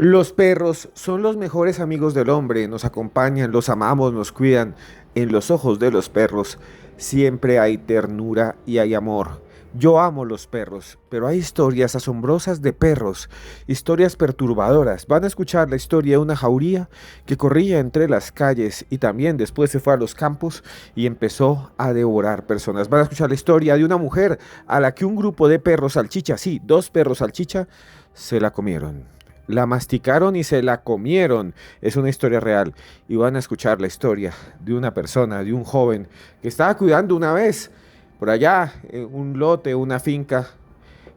Los perros son los mejores amigos del hombre, nos acompañan, los amamos, nos cuidan. En los ojos de los perros siempre hay ternura y hay amor. Yo amo los perros, pero hay historias asombrosas de perros, historias perturbadoras. Van a escuchar la historia de una jauría que corría entre las calles y también después se fue a los campos y empezó a devorar personas. Van a escuchar la historia de una mujer a la que un grupo de perros salchicha, sí, dos perros salchicha, se la comieron. La masticaron y se la comieron. Es una historia real. Y van a escuchar la historia de una persona, de un joven que estaba cuidando una vez por allá en un lote, una finca.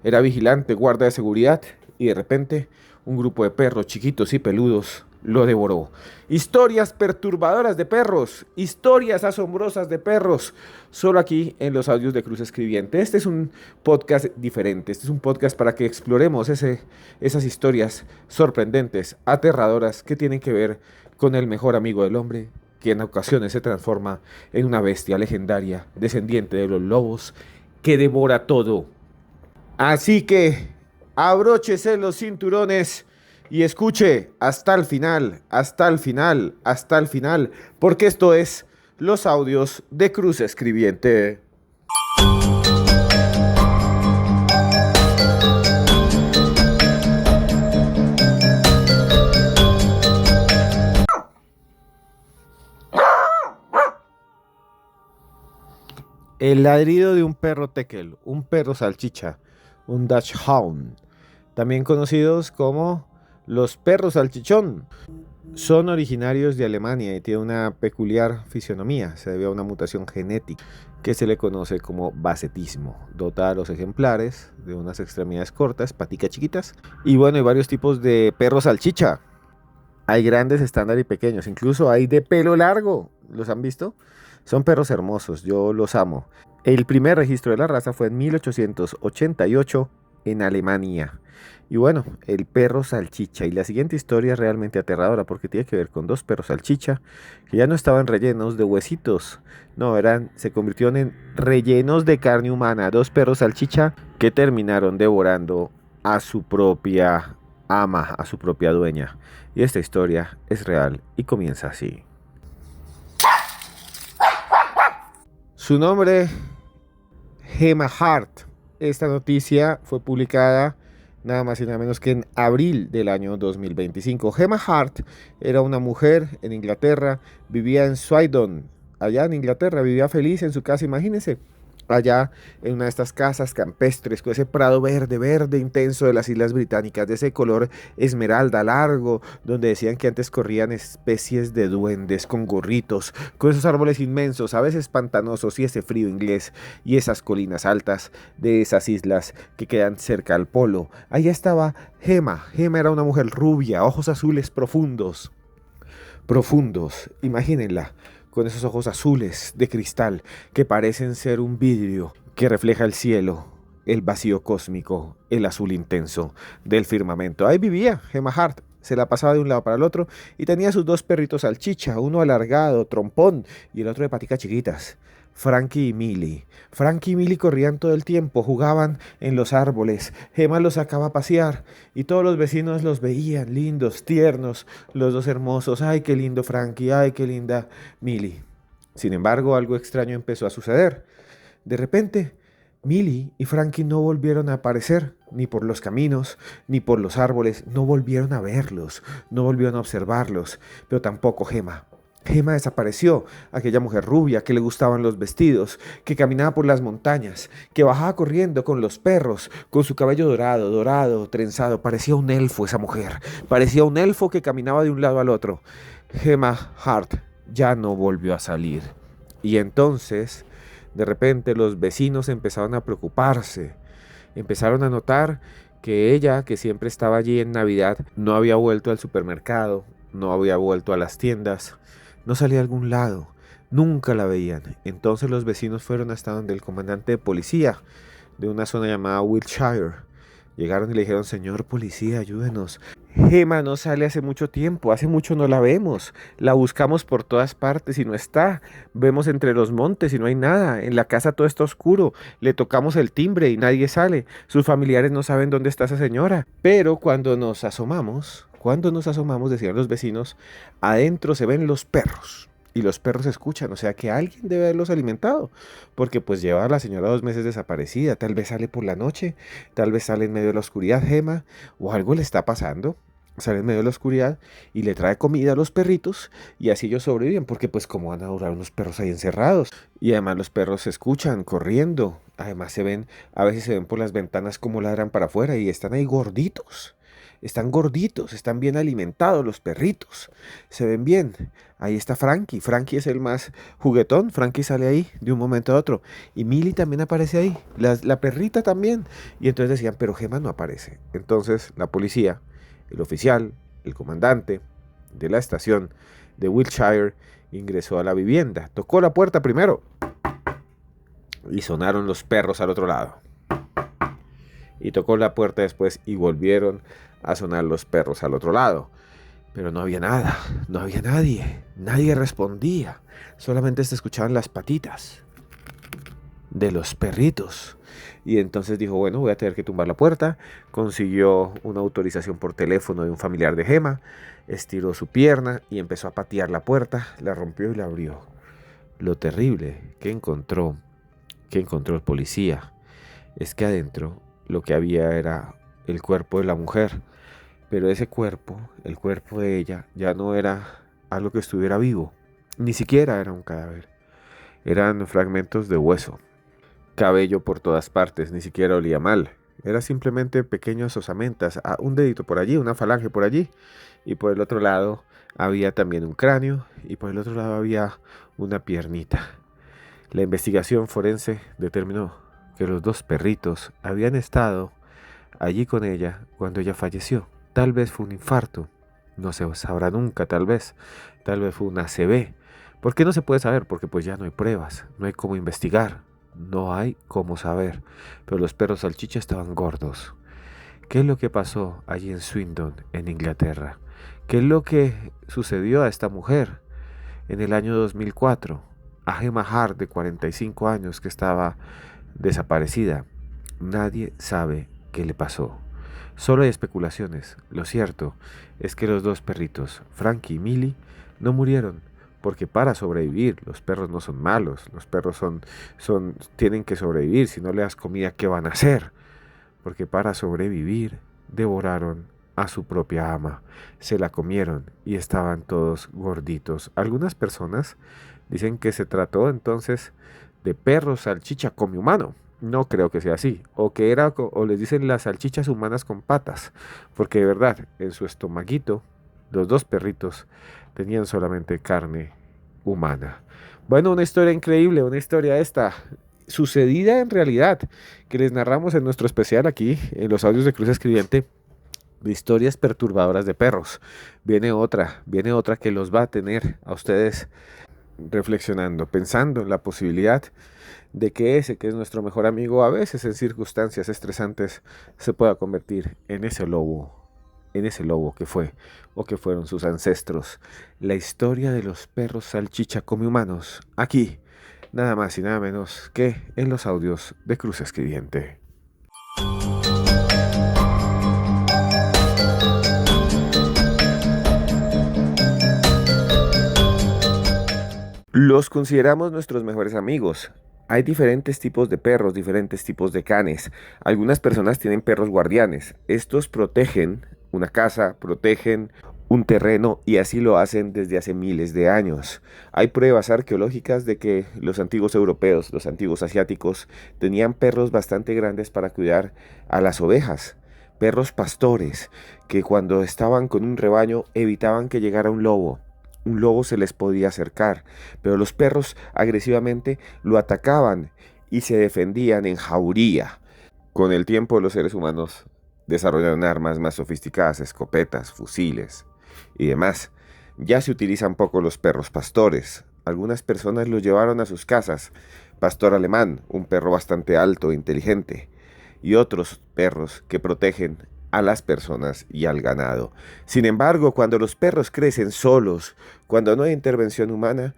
Era vigilante, guarda de seguridad. Y de repente un grupo de perros chiquitos y peludos lo devoró. Historias perturbadoras de perros, historias asombrosas de perros, solo aquí en los audios de Cruz Escribiente. Este es un podcast diferente, este es un podcast para que exploremos esas historias sorprendentes, aterradoras, que tienen que ver con el mejor amigo del hombre, que en ocasiones se transforma en una bestia legendaria, descendiente de los lobos, que devora todo. Así que abróchese los cinturones y escuche hasta el final, hasta el final, hasta el final, porque esto es los audios de Cruz Escribiente. El ladrido de un perro tekel, un perro salchicha, un Dachshund, también conocidos como los perros salchichón. Son originarios de Alemania y tienen una peculiar fisionomía. Se debe a una mutación genética que se le conoce como basetismo. Dota a los ejemplares de unas extremidades cortas, paticas chiquitas. Y bueno, hay varios tipos de perros salchicha. Hay grandes, estándar y pequeños. Incluso hay de pelo largo. ¿Los han visto? Son perros hermosos. Yo los amo. El primer registro de la raza fue en 1888 en Alemania. Y bueno, el perro salchicha. Y la siguiente historia es realmente aterradora porque tiene que ver con dos perros salchicha que ya no estaban rellenos de huesitos. No, se convirtieron en rellenos de carne humana. Dos perros salchicha que terminaron devorando a su propia ama, a su propia dueña. Y esta historia es real y comienza así. Su nombre, Gemma Hart. Esta noticia fue publicada nada más y nada menos que en abril del año 2025. Gemma Hart era una mujer en Inglaterra, vivía en Swindon, allá en Inglaterra, vivía feliz en su casa, imagínense, allá en una de estas casas campestres, con ese prado verde, verde intenso de las Islas Británicas, de ese color esmeralda largo, donde decían que antes corrían especies de duendes con gorritos, con esos árboles inmensos, a veces pantanosos, y ese frío inglés, y esas colinas altas de esas islas que quedan cerca al polo. Allá estaba Gemma. Gemma era una mujer rubia, ojos azules profundos, imagínenla, con esos ojos azules de cristal que parecen ser un vidrio que refleja el cielo, el vacío cósmico, el azul intenso del firmamento. Ahí vivía Gemma Hart, se la pasaba de un lado para el otro y tenía sus dos perritos salchicha, uno alargado, trompón, y el otro de paticas chiquitas. Frankie y Millie. Frankie y Millie corrían todo el tiempo, jugaban en los árboles. Gemma los sacaba a pasear y todos los vecinos los veían lindos, tiernos, los dos hermosos. Ay, qué lindo Frankie, ay, qué linda Millie. Sin embargo, algo extraño empezó a suceder. De repente, Millie y Frankie no volvieron a aparecer, ni por los caminos, ni por los árboles. No volvieron a verlos, no volvieron a observarlos, pero tampoco Gemma. Gemma desapareció, aquella mujer rubia que le gustaban los vestidos, que caminaba por las montañas, que bajaba corriendo con los perros, con su cabello dorado, trenzado. Parecía un elfo esa mujer, parecía un elfo que caminaba de un lado al otro. Gemma Hart ya no volvió a salir. Y entonces, de repente, los vecinos empezaron a preocuparse, empezaron a notar que ella, que siempre estaba allí en Navidad, no había vuelto al supermercado, no había vuelto a las tiendas. No salía a algún lado, nunca la veían. Entonces los vecinos fueron hasta donde el comandante de policía de una zona llamada Wiltshire. Llegaron y le dijeron: señor policía, ayúdenos. Gemma no sale hace mucho tiempo, hace mucho no la vemos. La buscamos por todas partes y no está. Vemos entre los montes y no hay nada. En la casa todo está oscuro. Le tocamos el timbre y nadie sale. Sus familiares no saben dónde está esa señora. Pero cuando nos asomamos, Cuando nos asomamos, decían los vecinos, adentro se ven los perros. Y los perros escuchan, o sea que alguien debe haberlos alimentado, porque pues lleva a la señora 2 meses desaparecida, tal vez sale por la noche, tal vez sale en medio de la oscuridad, Gema, o algo le está pasando, sale en medio de la oscuridad y le trae comida a los perritos y así ellos sobreviven, porque pues cómo van a durar unos perros ahí encerrados. Y además los perros se escuchan corriendo, además se ven, a veces se ven por las ventanas como ladran para afuera y están ahí gorditos. Están gorditos, están bien alimentados los perritos, se ven bien. Ahí está Frankie, Frankie es el más juguetón, Frankie sale ahí de un momento a otro. Y Millie también aparece ahí, la perrita también. Y entonces decían, pero Gemma no aparece. Entonces la policía, el oficial, el comandante de la estación de Wiltshire ingresó a la vivienda, tocó la puerta primero y sonaron los perros al otro lado. Y tocó la puerta después y volvieron a sonar los perros al otro lado. Pero no había nada, no había nadie respondía. Solamente se escuchaban las patitas de los perritos. Y entonces dijo, bueno, voy a tener que tumbar la puerta. Consiguió una autorización por teléfono de un familiar de Gemma, estiró su pierna y empezó a patear la puerta, la rompió y la abrió. Lo terrible que encontró el policía, es que adentro lo que había era el cuerpo de la mujer. Pero ese cuerpo, el cuerpo de ella, ya no era algo que estuviera vivo. Ni siquiera era un cadáver. Eran fragmentos de hueso. Cabello por todas partes, ni siquiera olía mal. Era simplemente pequeñas osamentas, un dedito por allí, una falange por allí. Y por el otro lado había también un cráneo y por el otro lado había una piernita. La investigación forense determinó que los 2 perritos habían estado allí con ella cuando ella falleció. Tal vez fue un infarto, no se sabrá nunca, tal vez fue una ACV. ¿Por qué no se puede saber? Porque pues ya no hay pruebas, no hay cómo investigar, no hay cómo saber. Pero los perros salchicha estaban gordos. ¿Qué es lo que pasó allí en Swindon, en Inglaterra? ¿Qué es lo que sucedió a esta mujer en el año 2004? A Gemma Hart, de 45 años, que estaba desaparecida. Nadie sabe qué le pasó. Solo hay especulaciones. Lo cierto es que los 2 perritos, Frankie y Millie, no murieron, porque para sobrevivir, los perros no son malos, los perros tienen que sobrevivir. Si no le das comida, ¿qué van a hacer? Porque para sobrevivir, devoraron a su propia ama, se la comieron y estaban todos gorditos. Algunas personas dicen que se trató entonces de perros salchicha come humano. No creo que sea así. O les dicen las salchichas humanas con patas. Porque de verdad, en su estomaguito, los 2 perritos tenían solamente carne humana. Bueno, una historia increíble, una historia esta, sucedida en realidad, que les narramos en nuestro especial aquí, en los audios de Cruz Escribiente, de historias perturbadoras de perros. Viene otra que los va a tener a ustedes reflexionando, pensando en la posibilidad de que ese que es nuestro mejor amigo a veces en circunstancias estresantes se pueda convertir en ese lobo que fue o que fueron sus ancestros. La historia de los perros salchicha come humanos, aquí, nada más y nada menos que en los audios de Cruz Escribiente. Los consideramos nuestros mejores amigos. Hay diferentes tipos de perros, diferentes tipos de canes. Algunas personas tienen perros guardianes. Estos protegen una casa, protegen un terreno y así lo hacen desde hace miles de años. Hay pruebas arqueológicas de que los antiguos europeos, los antiguos asiáticos, tenían perros bastante grandes para cuidar a las ovejas. Perros pastores que cuando estaban con un rebaño evitaban que llegara un lobo. Un lobo se les podía acercar, pero los perros agresivamente lo atacaban y se defendían en jauría. Con el tiempo los seres humanos desarrollaron armas más sofisticadas, escopetas, fusiles y demás. Ya se utilizan poco los perros pastores. Algunas personas los llevaron a sus casas. Pastor alemán, un perro bastante alto e inteligente, y otros perros que protegen a las personas y al ganado. Sin embargo, cuando los perros crecen solos, cuando no hay intervención humana,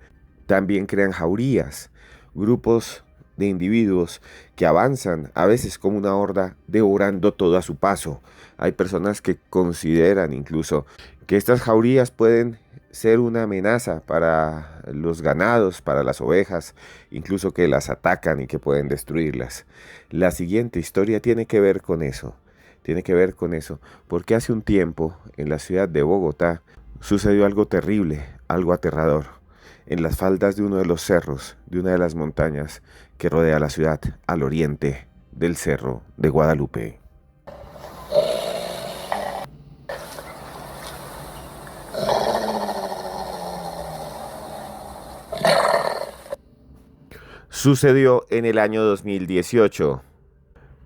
también crean jaurías, grupos de individuos que avanzan, a veces como una horda, devorando todo a su paso. Hay personas que consideran incluso que estas jaurías pueden ser una amenaza para los ganados, para las ovejas, incluso que las atacan y que pueden destruirlas. La siguiente historia tiene que ver con eso. Tiene que ver con eso, porque hace un tiempo en la ciudad de Bogotá sucedió algo terrible, algo aterrador, en las faldas de uno de los cerros, de una de las montañas que rodea la ciudad, al oriente del Cerro de Guadalupe. Sucedió en el año 2018.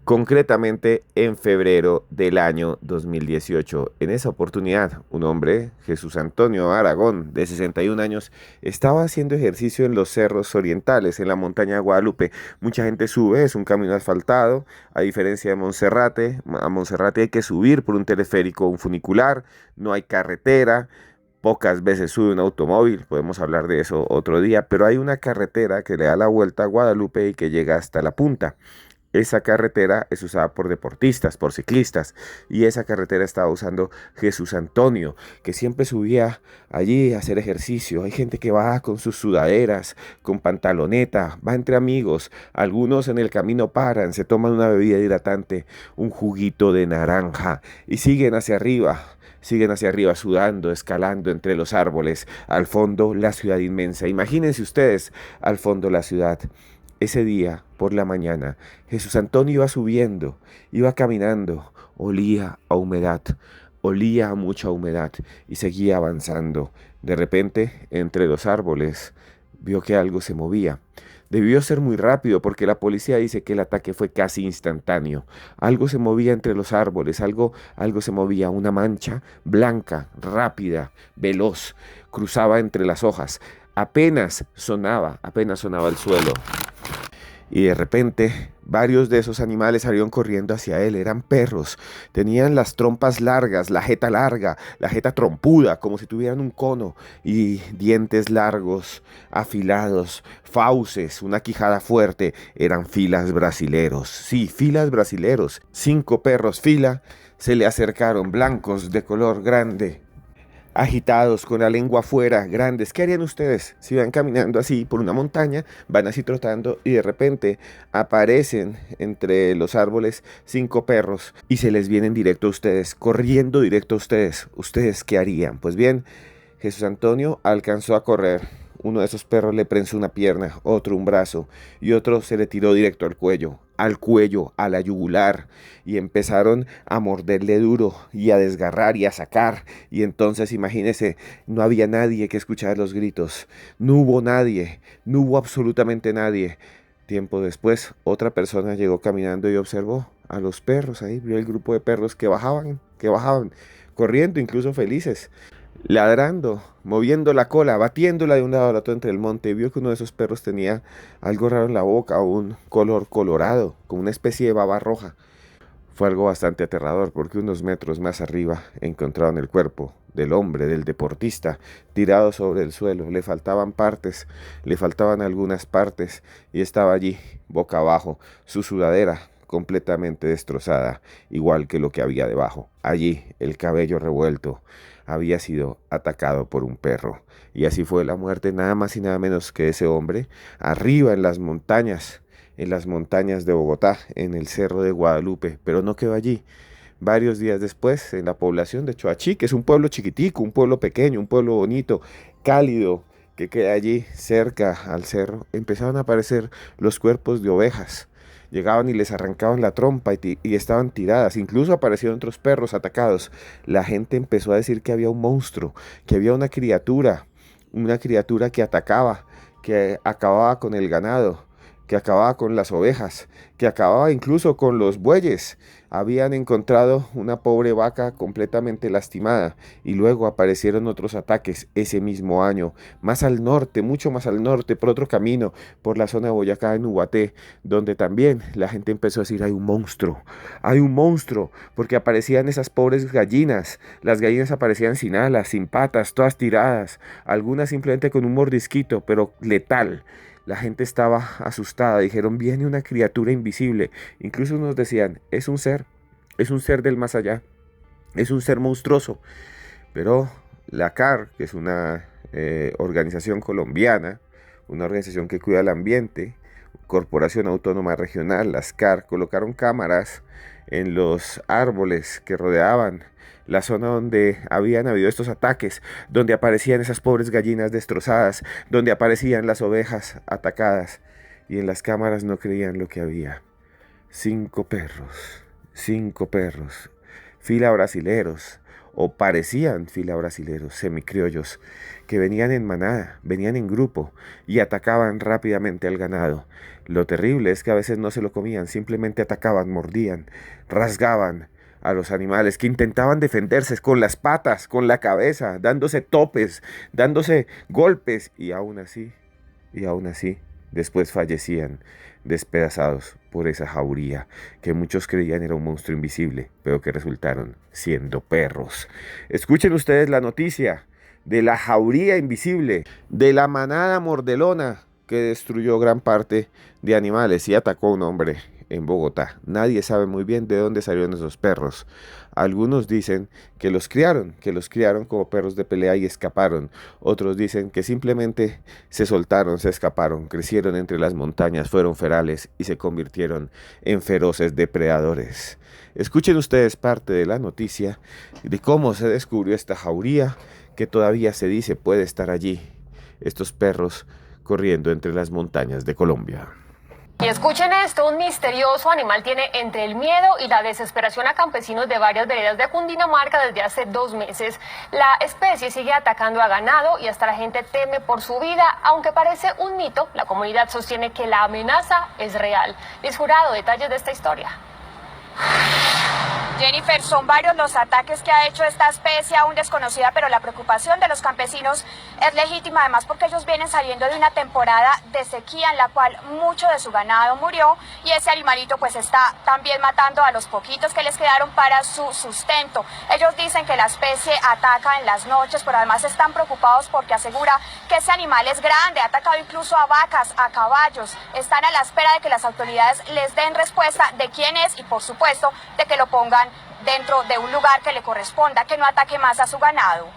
Concretamente en febrero del año 2018. En esa oportunidad, un hombre, Jesús Antonio Aragón, de 61 años, estaba haciendo ejercicio en los cerros orientales, en la montaña de Guadalupe. Mucha gente sube, es un camino asfaltado, a diferencia de Monserrate. A Monserrate hay que subir por un teleférico, un funicular, no hay carretera. Pocas veces sube un automóvil, podemos hablar de eso otro día, pero hay una carretera que le da la vuelta a Guadalupe y que llega hasta la punta. Esa carretera es usada por deportistas, por ciclistas, y esa carretera estaba usando Jesús Antonio, que siempre subía allí a hacer ejercicio. Hay gente que va con sus sudaderas, con pantaloneta, va entre amigos. Algunos en el camino paran, se toman una bebida hidratante, un juguito de naranja, y siguen hacia arriba. Siguen hacia arriba sudando, escalando entre los árboles. Al fondo, la ciudad inmensa. Imagínense ustedes, al fondo la ciudad. Ese día, por la mañana, Jesús Antonio iba subiendo, iba caminando, olía a humedad, olía a mucha humedad y seguía avanzando. De repente, entre los árboles, vio que algo se movía. Debió ser muy rápido porque la policía dice que el ataque fue casi instantáneo. Algo se movía entre los árboles, algo se movía, una mancha blanca, rápida, veloz, cruzaba entre las hojas. Apenas sonaba el suelo. Y de repente, varios de esos animales salieron corriendo hacia él. Eran perros. Tenían las trompas largas, la jeta trompuda, como si tuvieran un cono. Y dientes largos, afilados, fauces, una quijada fuerte. Eran filas brasileros. Sí, filas brasileros. 5 perros fila se le acercaron, blancos, de color grande, agitados, con la lengua afuera, grandes. ¿Qué harían ustedes si van caminando así por una montaña, van así trotando y de repente aparecen entre los árboles 5 perros y se les vienen directo a ustedes, corriendo directo a ustedes? ¿Ustedes qué harían? Pues bien, Jesús Antonio alcanzó a correr. Uno de esos perros le prensó una pierna, otro un brazo y otro se le tiró directo al cuello, a la yugular, y empezaron a morderle duro y a desgarrar y a sacar. Y entonces imagínese, no había nadie que escuchara los gritos, no hubo nadie, no hubo absolutamente nadie. Tiempo después, otra persona llegó caminando y observó a los perros ahí, vio el grupo de perros que bajaban, corriendo, incluso felices, ladrando, moviendo la cola, batiéndola de un lado al otro entre el monte. Vio que uno de esos perros tenía algo raro en la boca, un color colorado, como una especie de baba roja. Fue algo bastante aterrador porque unos metros más arriba encontraron el cuerpo del hombre, del deportista, tirado sobre el suelo. Le faltaban partes, le faltaban algunas partes y estaba allí, boca abajo, su sudadera completamente destrozada, igual que lo que había debajo. Allí, el cabello revuelto, había sido atacado por un perro. Y así fue la muerte nada más y nada menos que ese hombre, arriba en las montañas de Bogotá, en el Cerro de Guadalupe. Pero no quedó allí. Varios días después, en la población de Choachí, que es un pueblo chiquitico, un pueblo pequeño, un pueblo bonito, cálido, que queda allí cerca al cerro, empezaron a aparecer los cuerpos de ovejas. Llegaban y les arrancaban la trompa y estaban tiradas. Incluso aparecieron otros perros atacados. La gente empezó a decir que había un monstruo, que había una criatura que atacaba, que acababa con el ganado, que acababa con las ovejas, que acababa incluso con los bueyes. Habían encontrado una pobre vaca completamente lastimada y luego aparecieron otros ataques ese mismo año, más al norte, mucho más al norte, por otro camino, por la zona de Boyacá, en Ubaté, donde también la gente empezó a decir: hay un monstruo, porque aparecían esas pobres gallinas. Las gallinas aparecían sin alas, sin patas, todas tiradas, algunas simplemente con un mordisquito, pero letal. La gente estaba asustada, dijeron, viene una criatura invisible. Incluso unos decían, es un ser del más allá, es un ser monstruoso. Pero la CAR, que es una organización colombiana, una organización que cuida el ambiente, Corporación Autónoma Regional, las CAR, colocaron cámaras en los árboles que rodeaban la zona donde habían habido estos ataques, donde aparecían esas pobres gallinas destrozadas, donde aparecían las ovejas atacadas, y en las cámaras no creían lo que había. 5 perros, fila brasileros, o parecían fila brasileros, semicriollos, que venían en manada, venían en grupo y atacaban rápidamente al ganado. Lo terrible es que a veces no se lo comían, simplemente atacaban, mordían, rasgaban a los animales que intentaban defenderse con las patas, con la cabeza, dándose topes, dándose golpes, y aún así, después fallecían despedazados por esa jauría que muchos creían era un monstruo invisible, pero que resultaron siendo perros. Escuchen ustedes la noticia de la jauría invisible, de la manada mordelona que destruyó gran parte de animales y atacó a un hombre en Bogotá. Nadie sabe muy bien de dónde salieron esos perros. Algunos dicen que los criaron como perros de pelea y escaparon. Otros dicen que simplemente se soltaron, se escaparon, crecieron entre las montañas, fueron ferales y se convirtieron en feroces depredadores. Escuchen ustedes parte de la noticia de cómo se descubrió esta jauría que todavía se dice puede estar allí. Estos perros corriendo entre las montañas de Colombia. Y escuchen esto, un misterioso animal tiene entre el miedo y la desesperación a campesinos de varias veredas de Cundinamarca desde hace 2 meses. La especie sigue atacando a ganado y hasta la gente teme por su vida. Aunque parece un mito, la comunidad sostiene que la amenaza es real. Luis Jurado, detalles de esta historia. Jennifer, son varios los ataques que ha hecho esta especie aún desconocida, pero la preocupación de los campesinos es legítima, además porque ellos vienen saliendo de una temporada de sequía en la cual mucho de su ganado murió y ese animalito pues está también matando a los poquitos que les quedaron para su sustento. Ellos dicen que la especie ataca en las noches, pero además están preocupados porque asegura que ese animal es grande, ha atacado incluso a vacas, a caballos. Están a la espera de que las autoridades les den respuesta de quién es y por supuesto de que lo pongan dentro de un lugar que le corresponda, que no ataque más a su ganado.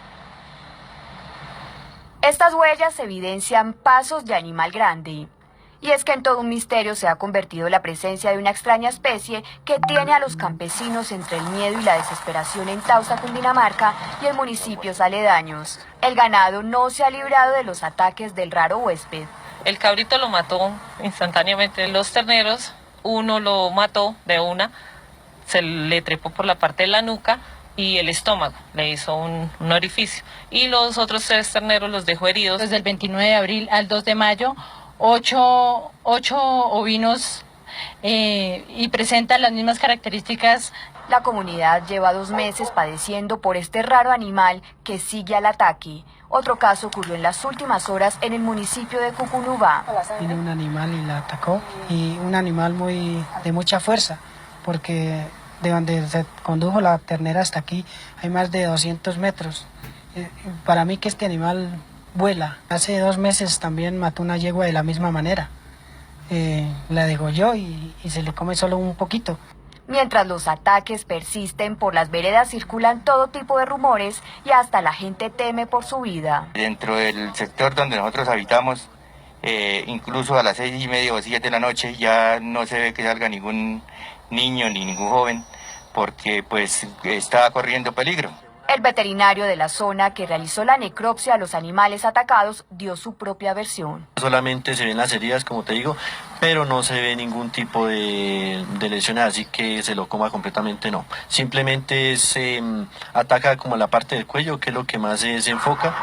Estas huellas evidencian pasos de animal grande. Y es que en todo un misterio se ha convertido la presencia de una extraña especie que tiene a los campesinos entre el miedo y la desesperación en Tausa, Cundinamarca y en municipios aledaños. El ganado no se ha librado de los ataques del raro huésped. El cabrito lo mató instantáneamente. Los terneros, uno lo mató de una, se le trepó por la parte de la nuca y el estómago, le hizo un orificio. Y los otros 3 terneros los dejó heridos. Desde el 29 de abril al 2 de mayo, 8 ovinos y presentan las mismas características. La comunidad lleva 2 meses padeciendo por este raro animal que sigue al ataque. Otro caso ocurrió en las últimas horas en el municipio de Cucunubá. Vino un animal y la atacó, y un animal de mucha fuerza, porque de donde se condujo la ternera hasta aquí hay más de 200 metros. Para mí que este animal vuela. Hace 2 meses también mató una yegua de la misma manera. La degolló y se le come solo un poquito. Mientras los ataques persisten por las veredas, circulan todo tipo de rumores y hasta la gente teme por su vida. Dentro del sector donde nosotros habitamos, incluso a las 6:30 o 7 de la noche ya no se ve que salga ningún niño ni ningún joven porque pues está corriendo peligro. El veterinario de la zona que realizó la necropsia a los animales atacados dio su propia versión. Solamente se ven las heridas, como te digo, pero no se ve ningún tipo de lesiones, así que se lo coma completamente no. Simplemente se ataca como la parte del cuello, que es lo que más se enfoca.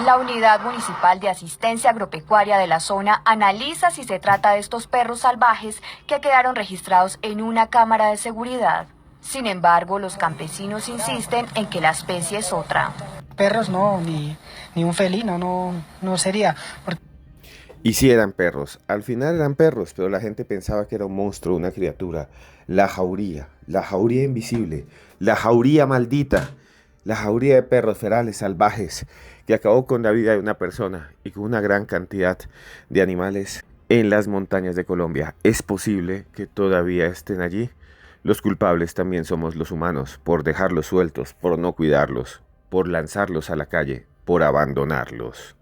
La Unidad Municipal de Asistencia Agropecuaria de la zona analiza si se trata de estos perros salvajes que quedaron registrados en una cámara de seguridad. Sin embargo, los campesinos insisten en que la especie es otra. Perros no, ni un felino, no sería. Y sí eran perros, al final eran perros, pero la gente pensaba que era un monstruo, una criatura. La jauría invisible, la jauría maldita, la jauría de perros ferales salvajes que acabó con la vida de una persona y con una gran cantidad de animales en las montañas de Colombia. ¿Es posible que todavía estén allí? Los culpables también somos los humanos, por dejarlos sueltos, por no cuidarlos, por lanzarlos a la calle, por abandonarlos.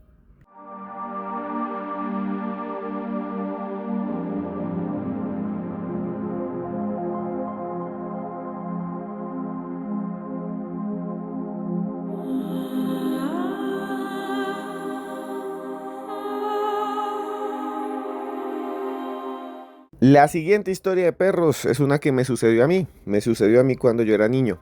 La siguiente historia de perros es una que me sucedió a mí. Me sucedió a mí cuando yo era niño.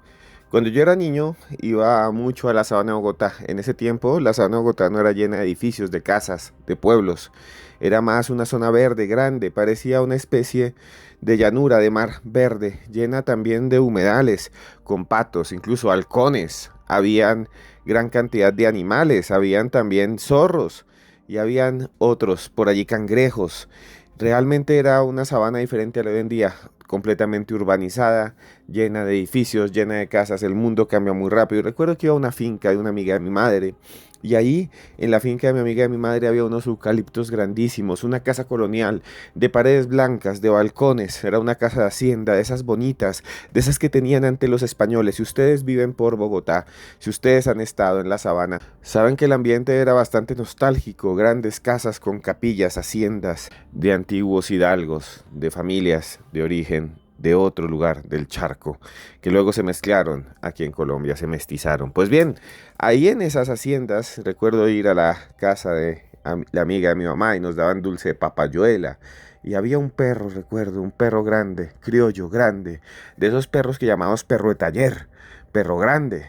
Cuando yo era niño iba mucho a la sabana de Bogotá. En ese tiempo la sabana de Bogotá no era llena de edificios, de casas, de pueblos. Era más una zona verde, grande. Parecía una especie de llanura de mar verde, llena también de humedales, con patos, incluso halcones. Habían gran cantidad de animales, habían también zorros y habían otros, por allí cangrejos. Realmente era una sabana diferente a la de hoy en día, completamente urbanizada, llena de edificios, llena de casas. El mundo cambia muy rápido. Recuerdo que iba a una finca de una amiga de mi madre, y ahí en la finca de mi amiga de mi madre había unos eucaliptos grandísimos, una casa colonial de paredes blancas, de balcones. Era una casa de hacienda, de esas bonitas, de esas que tenían ante los españoles. Si ustedes viven por Bogotá, si ustedes han estado en la sabana, saben que el ambiente era bastante nostálgico. Grandes casas con capillas, haciendas de antiguos hidalgos, de familias de origen de otro lugar del charco, que luego se mezclaron aquí en Colombia, se mestizaron. Pues bien, ahí en esas haciendas recuerdo ir a la casa de la amiga de mi mamá y nos daban dulce de papayuela. Y había un perro, recuerdo, un perro grande, criollo grande, de esos perros que llamamos perro de taller, perro grande,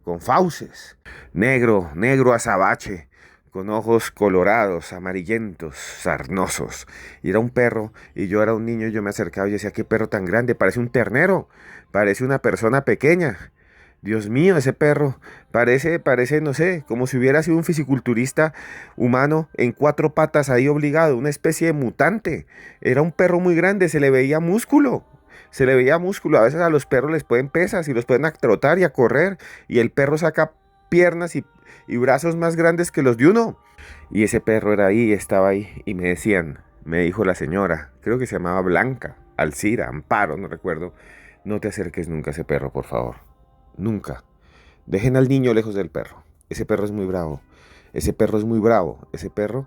con fauces, negro azabache, con ojos colorados, amarillentos, sarnosos. Y era un perro, y yo era un niño, y yo me acercaba y decía, qué perro tan grande, parece un ternero, parece una persona pequeña. Dios mío, ese perro parece, no sé, como si hubiera sido un fisiculturista humano en 4 patas ahí obligado, una especie de mutante. Era un perro muy grande, se le veía músculo. Se le veía músculo. A veces a los perros les pueden pesas y los pueden a trotar y a correr, y el perro saca piernas y brazos más grandes que los de uno. Y ese perro era ahí, estaba ahí, y me decían, me dijo la señora, creo que se llamaba Blanca, Alcira, Amparo, no recuerdo, no te acerques nunca a ese perro, por favor. Nunca. Dejen al niño lejos del perro. Ese perro es muy bravo. Ese perro es muy bravo. Ese perro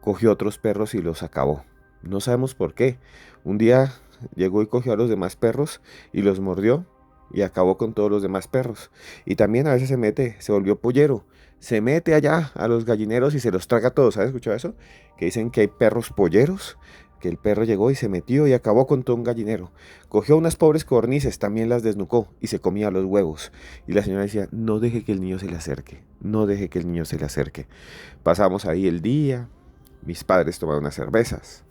cogió otros perros y los acabó. No sabemos por qué. Un día llegó y cogió a los demás perros y los mordió y acabó con todos los demás perros. Y también a veces se volvió pollero. Se mete allá a los gallineros y se los traga todos. ¿Has escuchado eso? Que dicen que hay perros polleros, que el perro llegó y se metió y acabó con todo un gallinero. Cogió unas pobres codornices, también las desnucó y se comía los huevos. Y la señora decía, no deje que el niño se le acerque, no deje que el niño se le acerque. Pasamos ahí el día, mis padres tomaron unas cervezas,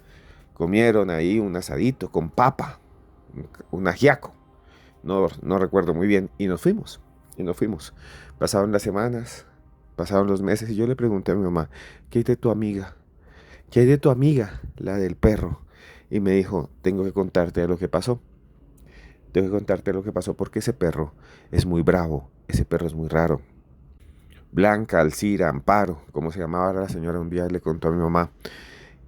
comieron ahí un asadito con papa, un ajiaco, no recuerdo muy bien, y nos fuimos. Pasaron las semanas, pasaron los meses, y yo le pregunté a mi mamá, ¿qué hay de tu amiga? ¿Qué hay de tu amiga, la del perro? Y me dijo, tengo que contarte lo que pasó. Tengo que contarte lo que pasó porque ese perro es muy bravo, ese perro es muy raro. Blanca, Alcira, Amparo, como se llamaba la señora, un día le contó a mi mamá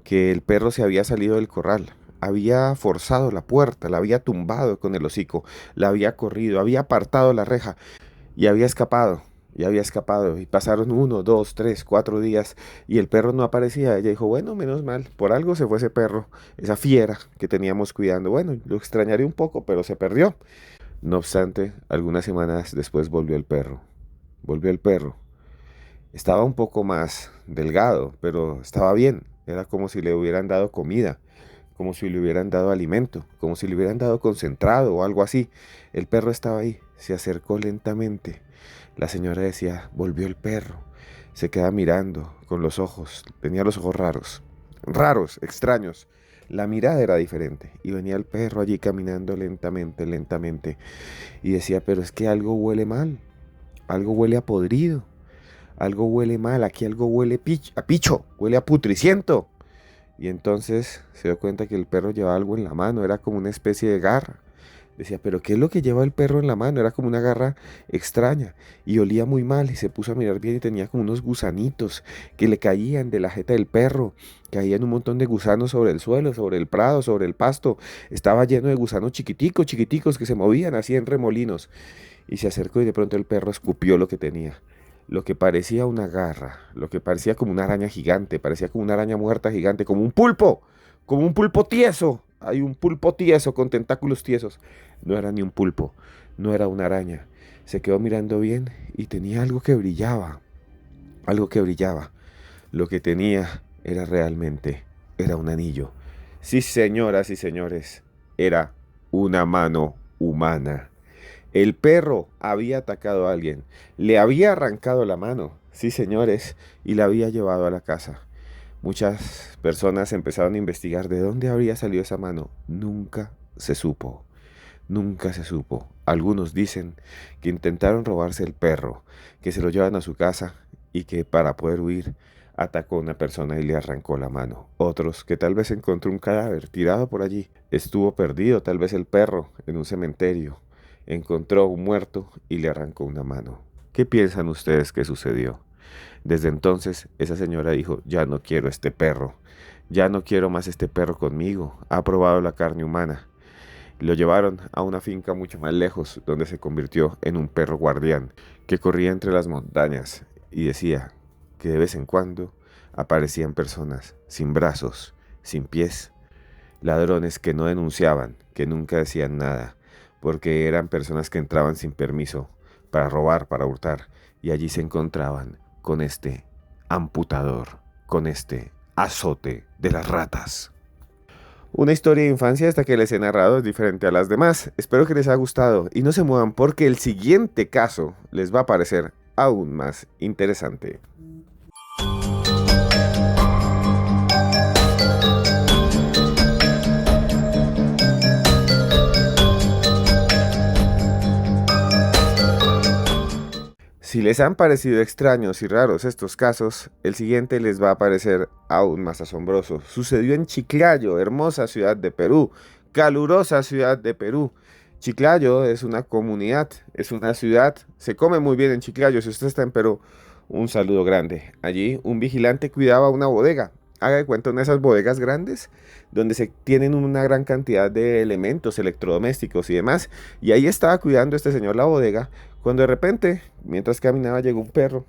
que el perro se había salido del corral, había forzado la puerta, la había tumbado con el hocico, la había corrido, había apartado la reja y había escapado. Y pasaron 1, 2, 3, 4 días y el perro no aparecía. Ella dijo, bueno, menos mal, por algo se fue ese perro, esa fiera que teníamos cuidando. Bueno, lo extrañaré un poco, pero se perdió. No obstante, algunas semanas después volvió el perro. Estaba un poco más delgado, pero estaba bien. Era como si le hubieran dado comida, como si le hubieran dado alimento, como si le hubieran dado concentrado o algo así. El perro estaba ahí, se acercó lentamente. La señora decía, volvió el perro. Se queda mirando con los ojos. Tenía los ojos raros, extraños. La mirada era diferente. Y venía el perro allí caminando lentamente. Y decía, pero es que algo huele mal. Algo huele a podrido. Algo huele mal. Aquí algo huele a picho. Huele a putriciento. Y entonces se dio cuenta que el perro llevaba algo en la mano. Era como una especie de garra. Decía, pero ¿qué es lo que lleva el perro en la mano? Era como una garra extraña y olía muy mal y se puso a mirar bien y tenía como unos gusanitos que le caían de la jeta del perro. Caían un montón de gusanos sobre el suelo, sobre el prado, sobre el pasto. Estaba lleno de gusanos chiquiticos, chiquiticos que se movían así en remolinos. Y se acercó y de pronto el perro escupió lo que tenía. Lo que parecía una garra, lo que parecía como una araña gigante, parecía como una araña muerta gigante, como un pulpo tieso. Hay un pulpo tieso con tentáculos tiesos. No era ni un pulpo, no era una araña. Se quedó mirando bien y tenía algo que brillaba, algo que brillaba. Lo que tenía era un anillo. Sí, señoras y señores, era una mano humana. El perro había atacado a alguien, le había arrancado la mano, sí, señores, y la había llevado a la casa. Muchas personas empezaron a investigar de dónde habría salido esa mano. Nunca se supo. Nunca se supo. Algunos dicen que intentaron robarse el perro, que se lo llevan a su casa y que para poder huir atacó a una persona y le arrancó la mano. Otros que tal vez encontró un cadáver tirado por allí. Estuvo perdido tal vez el perro en un cementerio. Encontró un muerto y le arrancó una mano. ¿Qué piensan ustedes que sucedió? Desde entonces, esa señora dijo, ya no quiero este perro, ya no quiero más este perro conmigo, ha probado la carne humana. Lo llevaron a una finca mucho más lejos, donde se convirtió en un perro guardián, que corría entre las montañas y decía que de vez en cuando aparecían personas sin brazos, sin pies, ladrones que no denunciaban, que nunca decían nada, porque eran personas que entraban sin permiso, para robar, para hurtar, y allí se encontraban con este amputador, con este azote de las ratas. Una historia de infancia esta que les he narrado es diferente a las demás. Espero que les haya gustado y no se muevan porque el siguiente caso les va a parecer aún más interesante. Si les han parecido extraños y raros estos casos, el siguiente les va a parecer aún más asombroso. Sucedió en Chiclayo, hermosa ciudad de Perú, calurosa ciudad de Perú. Chiclayo es una comunidad, es una ciudad, se come muy bien en Chiclayo. Si usted está en Perú, un saludo grande. Allí un vigilante cuidaba una bodega. Haga de cuenta una de esas bodegas grandes donde se tienen una gran cantidad de elementos electrodomésticos y demás. Y ahí estaba cuidando este señor la bodega cuando de repente, mientras caminaba, llegó un perro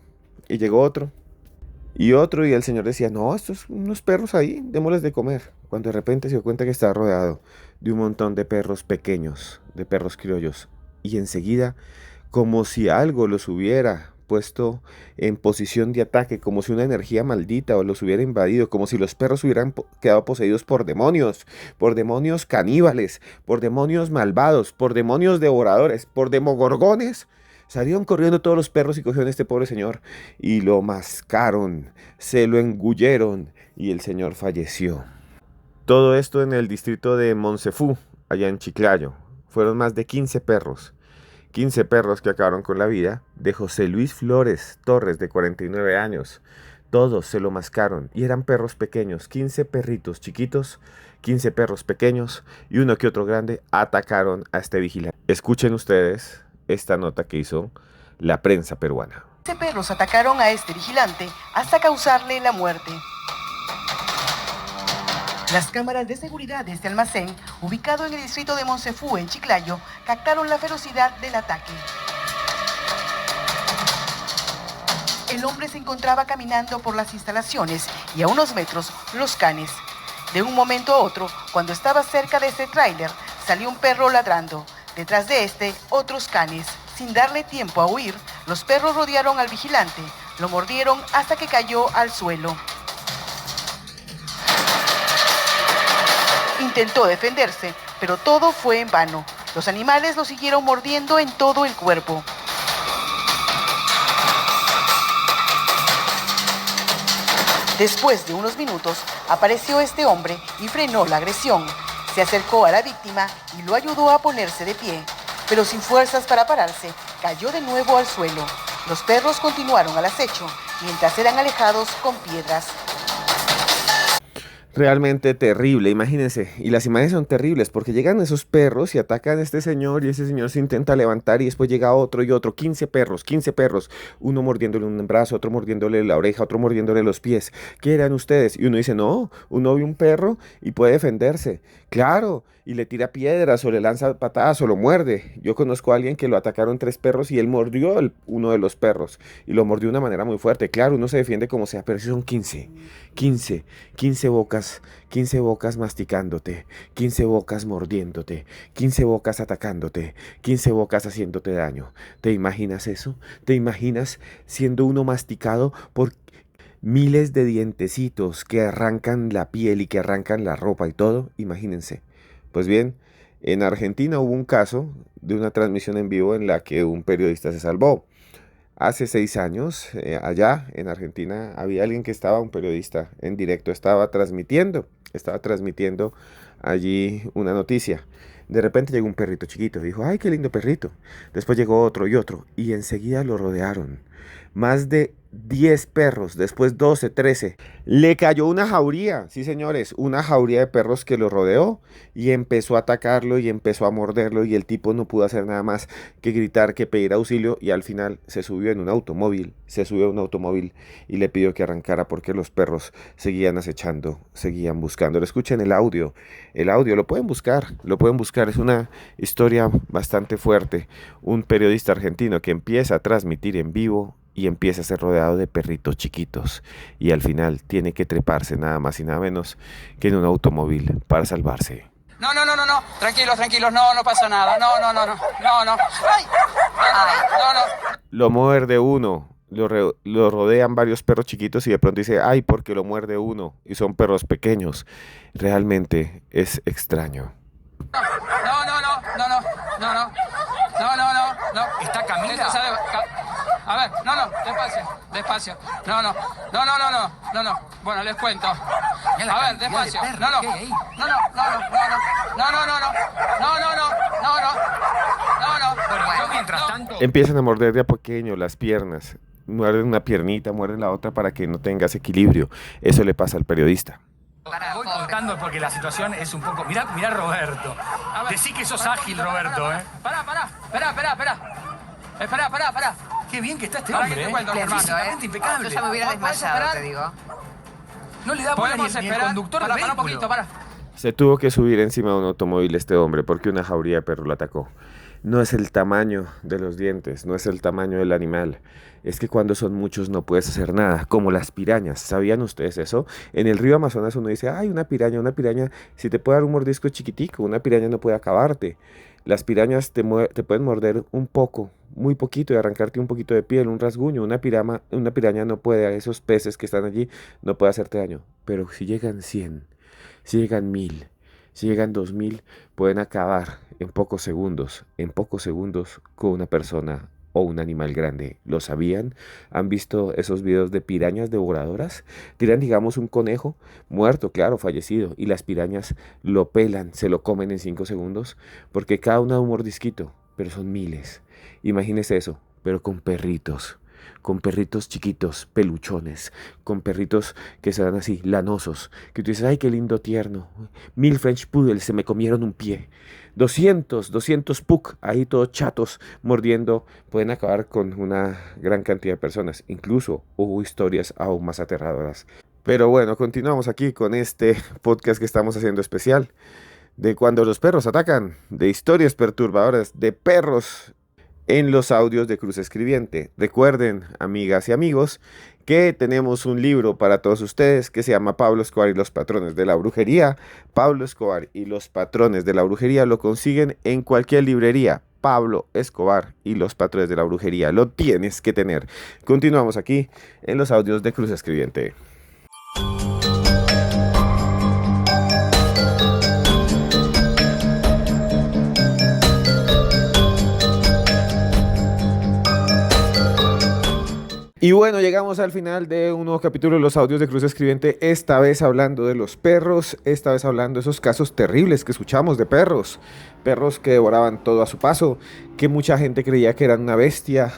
y llegó otro y otro y el señor decía, no, estos unos perros ahí, démosles de comer. Cuando de repente se dio cuenta que estaba rodeado de un montón de perros pequeños, de perros criollos. Y enseguida, como si algo los hubiera puesto en posición de ataque, como si una energía maldita o los hubiera invadido, como si los perros hubieran quedado poseídos por demonios caníbales, por demonios malvados, por demonios devoradores, por demogorgones. Salieron corriendo todos los perros y cogieron a este pobre señor y lo mascaron, se lo engulleron y el señor falleció. Todo esto en el distrito de Monsefú, allá en Chiclayo. Fueron más de 15 perros que acabaron con la vida de José Luis Flores Torres, de 49 años. Todos se lo mascaron y eran perros pequeños, 15 perritos chiquitos, 15 perros pequeños y uno que otro grande atacaron a este vigilante. Escuchen ustedes esta nota que hizo la prensa peruana. 15 perros atacaron a este vigilante hasta causarle la muerte. Las cámaras de seguridad de este almacén, ubicado en el distrito de Monsefú, en Chiclayo, captaron la ferocidad del ataque. El hombre se encontraba caminando por las instalaciones y a unos metros los canes. De un momento a otro, cuando estaba cerca de este tráiler, salió un perro ladrando. Detrás de este, otros canes. Sin darle tiempo a huir, los perros rodearon al vigilante, lo mordieron hasta que cayó al suelo. Intentó defenderse, pero todo fue en vano. Los animales lo siguieron mordiendo en todo el cuerpo. Después de unos minutos, apareció este hombre y frenó la agresión. Se acercó a la víctima y lo ayudó a ponerse de pie, pero sin fuerzas para pararse, cayó de nuevo al suelo. Los perros continuaron al acecho, mientras eran alejados con piedras. Realmente terrible, imagínense. Y las imágenes son terribles porque llegan esos perros y atacan a este señor y ese señor se intenta levantar y después llega otro y otro. 15 perros, 15 perros. Uno mordiéndole un brazo, otro mordiéndole la oreja, otro mordiéndole los pies. ¿Qué eran ustedes? Y uno dice, no, uno ve un perro y puede defenderse. Claro, y le tira piedras o le lanza patadas o lo muerde. Yo conozco a alguien que lo atacaron 3 perros y él mordió uno de los perros y lo mordió de una manera muy fuerte. Claro, uno se defiende como sea, pero si son 15, 15 bocas, 15 bocas masticándote, 15 bocas mordiéndote, 15 bocas atacándote, 15 bocas haciéndote daño. ¿Te imaginas eso? ¿Te imaginas siendo uno masticado por miles de dientecitos que arrancan la piel y que arrancan la ropa y todo? Imagínense. Pues bien, en Argentina hubo un caso de una transmisión en vivo en la que un periodista se salvó. Hace 6 años, allá en Argentina, había alguien que estaba, un periodista en directo, estaba transmitiendo allí una noticia. De repente llegó un perrito chiquito, dijo, ¡ay, qué lindo perrito! Después llegó otro y enseguida lo rodearon. Más de 10 perros, después 12, 13. Le cayó una jauría, sí señores, una jauría de perros que lo rodeó y empezó a atacarlo y empezó a morderlo y el tipo no pudo hacer nada más que gritar, que pedir auxilio y al final se subió a un automóvil y le pidió que arrancara porque los perros seguían acechando, seguían buscándolo. Escuchen el audio lo pueden buscar, es una historia bastante fuerte. Un periodista argentino que empieza a transmitir en vivo y empieza a ser rodeado de perritos chiquitos y al final tiene que treparse nada más y nada menos que en un automóvil para salvarse. No, tranquilos, no pasa nada, no. ¡Ay! No. Lo muerde uno, lo rodean varios perros chiquitos y de pronto dice, ay, porque lo muerde uno y son perros pequeños. Realmente es extraño. No. ¿Está Camila? A ver, despacio. No. Bueno, les cuento. A ver, despacio. No. Bueno, mientras tanto... Empiezan a morder de a pequeño las piernas. Muerden una piernita, muerden la otra para que no tengas equilibrio. Eso le pasa al periodista. Voy contando porque la situación es un poco... Mirá Roberto. Decí que sos ágil, Roberto, ¿eh? Pará. Espera. Qué bien que está este Pará hombre, que te cuento, físicamente impecable. Yo ya me hubiera desmayado, te digo. No le da bola ni el conductor del Pará un vehículo. poquito, pará. Se tuvo que subir encima de un automóvil este hombre porque una jauría de perro lo atacó. No es el tamaño de los dientes, no es el tamaño del animal. Es que cuando son muchos no puedes hacer nada, como las pirañas. ¿Sabían ustedes eso? En el río Amazonas uno dice, ay, una piraña, si te puede dar un mordisco chiquitico, una piraña no puede acabarte. Las pirañas te pueden morder un poco, muy poquito y arrancarte un poquito de piel, un rasguño. Una piraña no puede, a esos peces que están allí, no puede hacerte daño. Pero si llegan 100, si llegan 1000, si llegan 2000, pueden acabar en pocos segundos con una persona o un animal grande. ¿Lo sabían? ¿Han visto esos videos de pirañas devoradoras? Tiran, digamos, un conejo muerto, claro, fallecido, y las pirañas lo pelan, se lo comen en 5 segundos, porque cada una da un mordisquito, pero son miles. Imagínese eso, pero con perritos chiquitos, peluchones, con perritos que se dan así, lanosos, que tú dices, ay, qué lindo tierno, 1000 French Poodles se me comieron un pie, 200 Pug, ahí todos chatos, mordiendo, pueden acabar con una gran cantidad de personas. Incluso hubo historias aún más aterradoras. Pero bueno, continuamos aquí con este podcast que estamos haciendo especial, de cuando los perros atacan, de historias perturbadoras, de perros en los audios de Cruz Escribiente. Recuerden, amigas y amigos, que tenemos un libro para todos ustedes que se llama Pablo Escobar y los patrones de la brujería. Pablo Escobar y los patrones de la brujería lo consiguen en cualquier librería. Pablo Escobar y los patrones de la brujería. Lo tienes que tener. Continuamos aquí en los audios de Cruz Escribiente. Y bueno, llegamos al final de un nuevo capítulo de los audios de Cruz Escribiente, esta vez hablando de los perros, esta vez hablando de esos casos terribles que escuchamos de perros que devoraban todo a su paso, que mucha gente creía que eran una bestia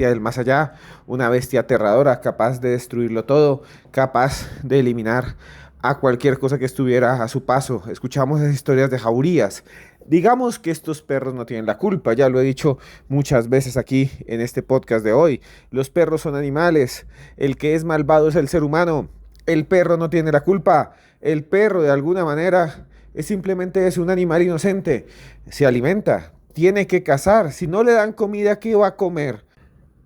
del más allá, una bestia aterradora, capaz de destruirlo todo, capaz de eliminar a cualquier cosa que estuviera a su paso. Escuchamos las historias de jaurías. Digamos que estos perros no tienen la culpa, ya lo he dicho muchas veces aquí en este podcast de hoy. Los perros son animales, el que es malvado es el ser humano. El perro no tiene la culpa, el perro de alguna manera simplemente es un animal inocente, se alimenta, tiene que cazar, si no le dan comida, ¿qué va a comer?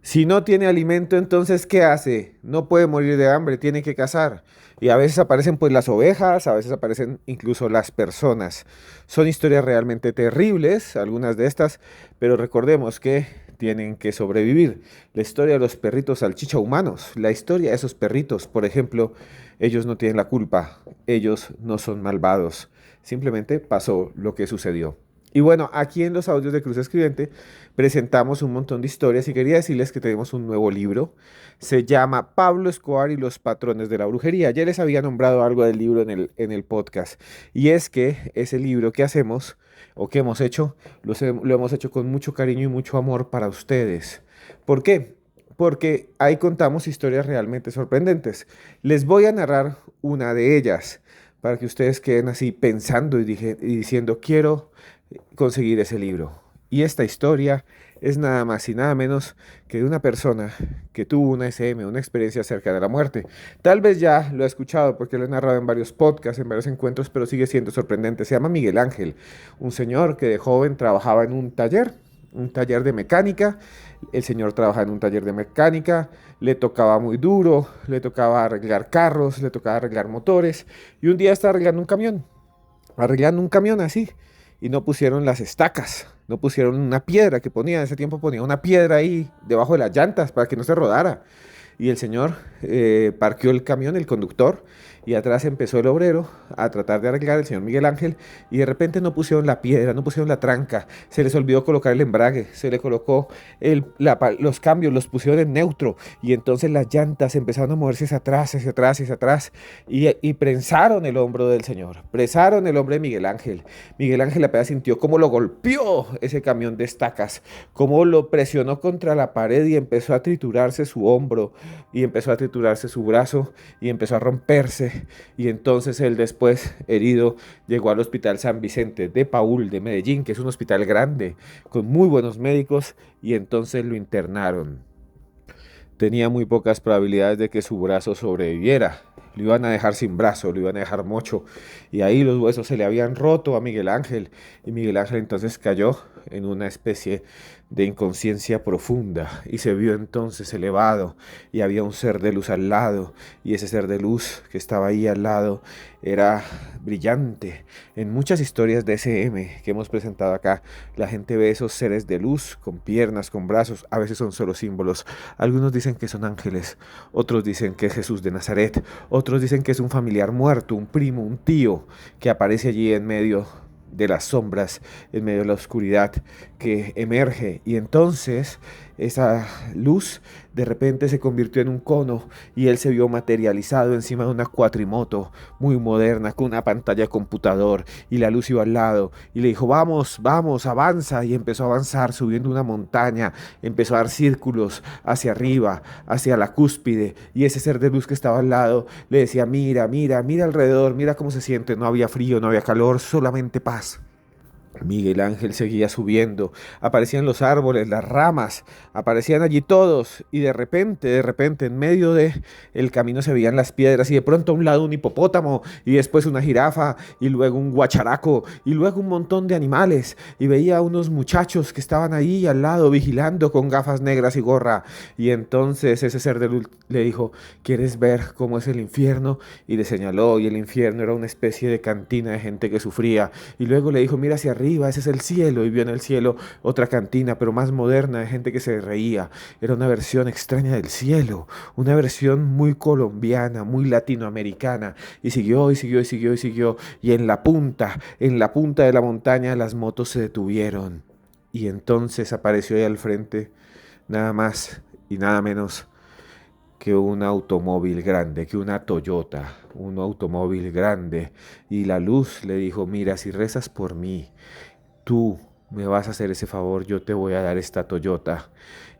Si no tiene alimento, entonces ¿qué hace? No puede morir de hambre, tiene que cazar. Y a veces aparecen pues las ovejas, a veces aparecen incluso las personas. Son historias realmente terribles, algunas de estas, pero recordemos que tienen que sobrevivir. La historia de los perritos salchicha humanos, la historia de esos perritos, por ejemplo, ellos no tienen la culpa, ellos no son malvados, simplemente pasó lo que sucedió. Y bueno, aquí en los audios de Cruz Escribiente presentamos un montón de historias y quería decirles que tenemos un nuevo libro. Se llama Pablo Escobar y los patrones de la brujería. Ya les había nombrado algo del libro en el podcast. Y es que ese libro que hacemos o que hemos hecho, lo hemos hecho con mucho cariño y mucho amor para ustedes. ¿Por qué? Porque ahí contamos historias realmente sorprendentes. Les voy a narrar una de ellas para que ustedes queden así pensando y diciendo, quiero conseguir ese libro. Y esta historia es nada más y nada menos que de una persona que tuvo una SM, una experiencia cerca de la muerte. Tal vez ya lo ha escuchado porque lo he narrado en varios podcasts, en varios encuentros, pero sigue siendo sorprendente. Se llama Miguel Ángel, un señor que de joven trabajaba en un taller de mecánica. El señor trabajaba en un taller de mecánica, le tocaba muy duro, le tocaba arreglar carros, le tocaba arreglar motores, y un día estaba arreglando un camión así, y no pusieron las estacas, no pusieron una piedra que ponía, en ese tiempo ponía una piedra ahí debajo de las llantas para que no se rodara. Y el señor parqueó el camión, el conductor, y atrás empezó el obrero a tratar de arreglar, el señor Miguel Ángel, y de repente no pusieron la piedra, no pusieron la tranca, se les olvidó colocar el embrague, se le colocó los cambios, los pusieron en neutro, y entonces las llantas empezaron a moverse hacia atrás, hacia atrás, hacia atrás, y prensaron el hombro del señor, prensaron el hombro de Miguel Ángel. Miguel Ángel apenas sintió cómo lo golpeó ese camión de estacas, cómo lo presionó contra la pared y empezó a triturarse su hombro, y empezó a triturarse su brazo, y empezó a romperse. Y entonces él, después herido, llegó al Hospital San Vicente de Paúl de Medellín, que es un hospital grande con muy buenos médicos, y entonces lo internaron. Tenía muy pocas probabilidades de que su brazo sobreviviera. Lo iban a dejar sin brazo, lo iban a dejar mocho, y ahí los huesos se le habían roto a Miguel Ángel, y Miguel Ángel entonces cayó en una especie de inconsciencia profunda y se vio entonces elevado, y había un ser de luz al lado, y ese ser de luz que estaba ahí al lado era brillante. En muchas historias de SM que hemos presentado acá, la gente ve esos seres de luz con piernas, con brazos, a veces son solo símbolos. Algunos dicen que son ángeles, otros dicen que es Jesús de Nazaret, otros dicen que es un familiar muerto, un primo, un tío que aparece allí en medio de las sombras, en medio de la oscuridad, que emerge, y entonces esa luz de repente se convirtió en un cono y él se vio materializado encima de una cuatrimoto muy moderna con una pantalla de computador, y la luz iba al lado y le dijo, vamos, vamos, avanza, y empezó a avanzar subiendo una montaña, empezó a dar círculos hacia arriba, hacia la cúspide, y ese ser de luz que estaba al lado le decía, mira, mira, mira alrededor, mira cómo se siente, no había frío, no había calor, solamente paz. Miguel Ángel seguía subiendo, aparecían los árboles, las ramas, aparecían allí todos, y de repente, en medio de el camino se veían las piedras, y de pronto a un lado un hipopótamo, y después una jirafa, y luego un guacharaco, y luego un montón de animales, y veía a unos muchachos que estaban ahí al lado vigilando con gafas negras y gorra, y entonces ese ser de luz le dijo, ¿quieres ver cómo es el infierno? Y le señaló, y el infierno era una especie de cantina de gente que sufría, y luego le dijo, mira hacia arriba, ese es el cielo, y vio en el cielo otra cantina, pero más moderna, de gente que se reía. Era una versión extraña del cielo, una versión muy colombiana, muy latinoamericana, y siguió, y siguió, y siguió, y siguió, y en la punta de la montaña las motos se detuvieron, y entonces apareció ahí al frente nada más y nada menos que un automóvil grande, que una Toyota, un automóvil grande, y la luz le dijo, mira, si rezas por mí, tú me vas a hacer ese favor, yo te voy a dar esta Toyota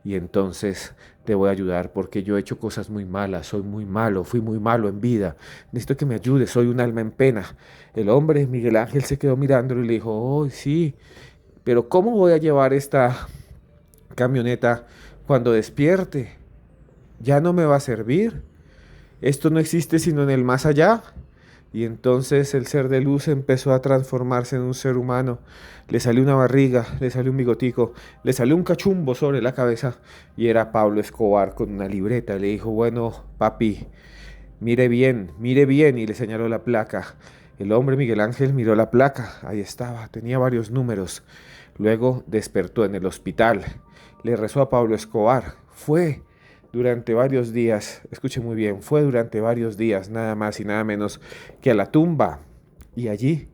y entonces te voy a ayudar porque yo he hecho cosas muy malas, soy muy malo, fui muy malo en vida, necesito que me ayudes, soy un alma en pena. El hombre, Miguel Ángel, se quedó mirándolo y le dijo, oh, sí, pero ¿cómo voy a llevar esta camioneta cuando despierte? ¿Ya no me va a servir? Esto no existe sino en el más allá. Y entonces el ser de luz empezó a transformarse en un ser humano. Le salió una barriga, le salió un bigotico, le salió un cachumbo sobre la cabeza y era Pablo Escobar con una libreta. Le dijo, bueno, papi, mire bien, y le señaló la placa. El hombre Miguel Ángel miró la placa, ahí estaba, tenía varios números. Luego despertó en el hospital, le rezó a Pablo Escobar, fue durante varios días, escuche muy bien, fue durante varios días, nada más y nada menos que a la tumba, y allí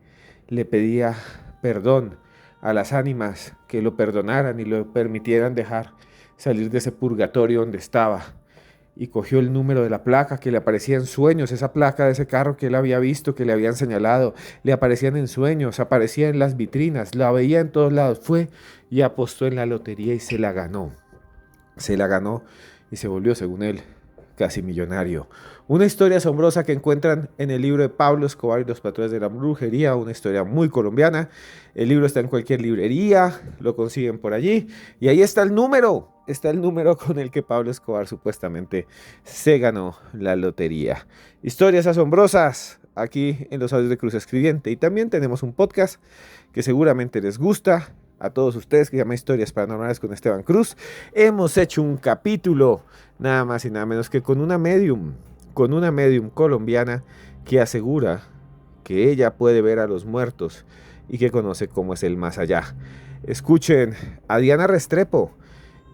le pedía perdón a las ánimas, que lo perdonaran y lo permitieran dejar salir de ese purgatorio donde estaba. Y cogió el número de la placa que le aparecía en sueños, esa placa de ese carro que él había visto, que le habían señalado, le aparecían en sueños, aparecía en las vitrinas, la veía en todos lados, fue y apostó en la lotería y se la ganó y se volvió, según él, casi millonario. Una historia asombrosa que encuentran en el libro de Pablo Escobar y los patrones de la brujería, una historia muy colombiana. El libro está en cualquier librería, lo consiguen por allí y ahí está el número con el que Pablo Escobar supuestamente se ganó la lotería. Historias asombrosas aquí en los audios de Cruz Escribiente, y también tenemos un podcast que seguramente les gusta a todos ustedes, que se llama Historias Paranormales con Esteban Cruz. Hemos hecho un capítulo nada más y nada menos que con una medium colombiana que asegura que ella puede ver a los muertos y que conoce cómo es el más allá. Escuchen a Diana Restrepo.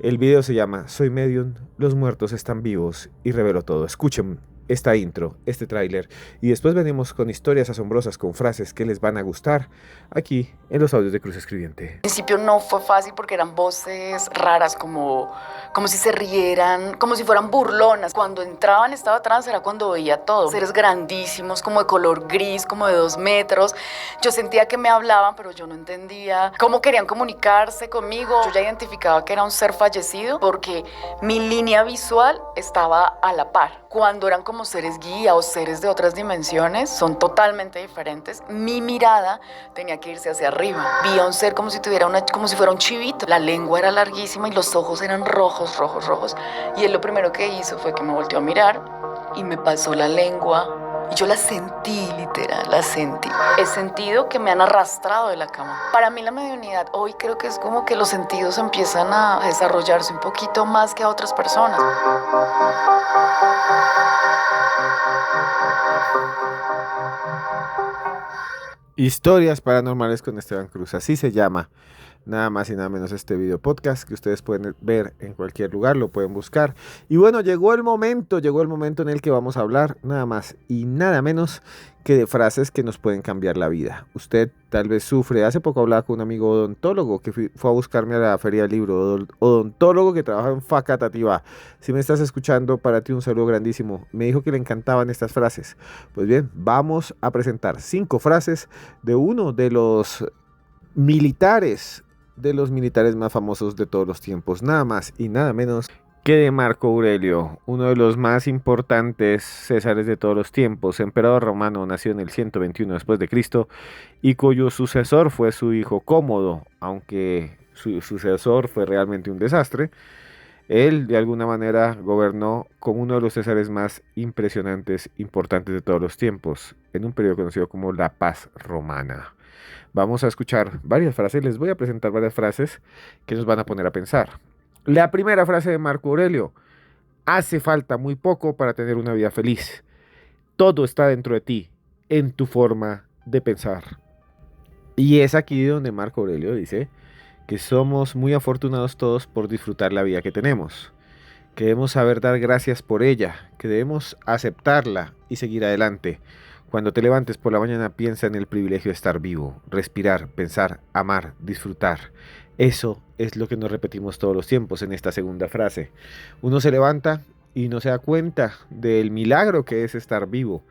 El video se llama Soy Medium, los muertos están vivos y reveló todo. Escuchen esta intro, este tráiler, y después venimos con historias asombrosas con frases que les van a gustar aquí en los audios de Cruz Escribiente. Al principio no fue fácil porque eran voces raras, como si se rieran, como si fueran burlonas. Cuando entraba en estado de trance era cuando veía todo. Seres grandísimos, como de color gris, como de 2 metros. Yo sentía que me hablaban, pero yo no entendía cómo querían comunicarse conmigo. Yo ya identificaba que era un ser fallecido porque mi línea visual estaba a la par. Cuando eran como seres guía o seres de otras dimensiones, son totalmente diferentes. Mi mirada tenía que irse hacia arriba. Vi a un ser como si fuera un chivito. La lengua era larguísima y los ojos eran rojos. Y él lo primero que hizo fue que me volteó a mirar y me pasó la lengua. Y yo la sentí, literal, la sentí. He sentido que me han arrastrado de la cama. Para mí la mediunidad hoy creo que es como que los sentidos empiezan a desarrollarse un poquito más que a otras personas. Historias Paranormales con Esteban Cruz, así se llama nada más y nada menos este video podcast que ustedes pueden ver en cualquier lugar, lo pueden buscar. Y bueno, llegó el momento en el que vamos a hablar nada más y nada menos que de frases que nos pueden cambiar la vida. Usted tal vez sufre, hace poco hablaba con un amigo odontólogo que fue a buscarme a la feria del libro, odontólogo que trabaja en Facatativá. Si me estás escuchando, para ti un saludo grandísimo. Me dijo que le encantaban estas frases. Pues bien, vamos a presentar 5 frases de uno de los militares más famosos de todos los tiempos, nada más y nada menos que de Marco Aurelio, uno de los más importantes césares de todos los tiempos, emperador romano, nació en el 121 después de Cristo y cuyo sucesor fue su hijo Cómodo, aunque su sucesor fue realmente un desastre. Él de alguna manera gobernó como uno de los césares más impresionantes, importantes de todos los tiempos, en un periodo conocido como la Paz Romana. Vamos a escuchar varias frases, les voy a presentar varias frases que nos van a poner a pensar. La primera frase de Marco Aurelio: hace falta muy poco para tener una vida feliz. Todo está dentro de ti, en tu forma de pensar. Y es aquí donde Marco Aurelio dice que somos muy afortunados todos por disfrutar la vida que tenemos, que debemos saber dar gracias por ella, que debemos aceptarla y seguir adelante. Cuando te levantes por la mañana, piensa en el privilegio de estar vivo, respirar, pensar, amar, disfrutar. Eso es lo que nos repetimos todos los tiempos en esta segunda frase. Uno se levanta y no se da cuenta del milagro que es estar vivo,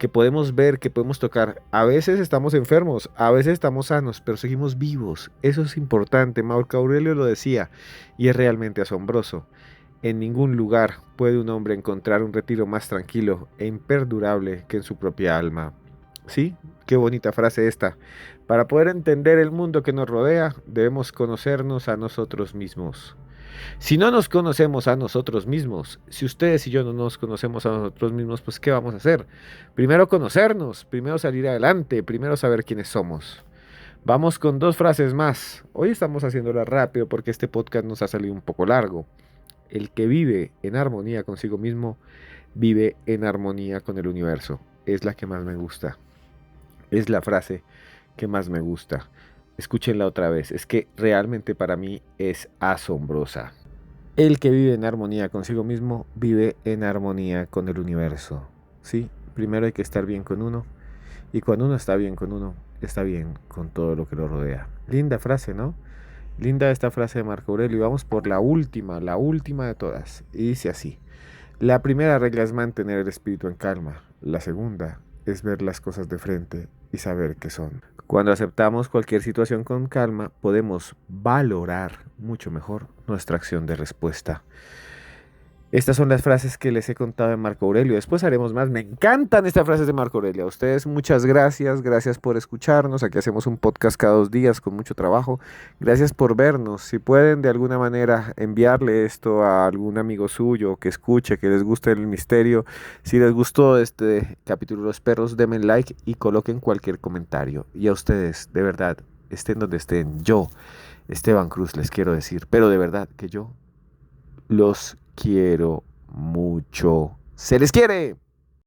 que podemos ver, que podemos tocar. A veces estamos enfermos, a veces estamos sanos, pero seguimos vivos. Eso es importante. Marco Aurelio lo decía y es realmente asombroso. En ningún lugar puede un hombre encontrar un retiro más tranquilo e imperdurable que en su propia alma. ¿Sí? Qué bonita frase esta. Para poder entender el mundo que nos rodea, debemos conocernos a nosotros mismos. Si no nos conocemos a nosotros mismos, si ustedes y yo no nos conocemos a nosotros mismos, pues ¿qué vamos a hacer? Primero conocernos, primero salir adelante, primero saber quiénes somos. Vamos con 2 frases más. Hoy estamos haciéndola rápido porque este podcast nos ha salido un poco largo. El que vive en armonía consigo mismo, vive en armonía con el universo. Es la que más me gusta. Es la frase que más me gusta. Escúchenla otra vez. Es que realmente para mí es asombrosa. El que vive en armonía consigo mismo, vive en armonía con el universo. ¿Sí? Primero hay que estar bien con uno. Y cuando uno está bien con uno, está bien con todo lo que lo rodea. Linda frase, ¿no? Linda esta frase de Marco Aurelio. Y vamos por la última de todas. Y dice así. La primera regla es mantener el espíritu en calma. La segunda es ver las cosas de frente y saber qué son. Cuando aceptamos cualquier situación con calma, podemos valorar mucho mejor nuestra acción de respuesta. Estas son las frases que les he contado de Marco Aurelio. Después haremos más. Me encantan estas frases de Marco Aurelio. A ustedes muchas gracias. Gracias por escucharnos. Aquí hacemos un podcast cada 2 días con mucho trabajo. Gracias por vernos. Si pueden de alguna manera enviarle esto a algún amigo suyo que escuche, que les guste el misterio. Si les gustó este capítulo de Los Perros, denme like y coloquen cualquier comentario. Y a ustedes, de verdad, estén donde estén. Yo, Esteban Cruz, les quiero decir, pero de verdad que yo los quiero mucho. ¡Se les quiere!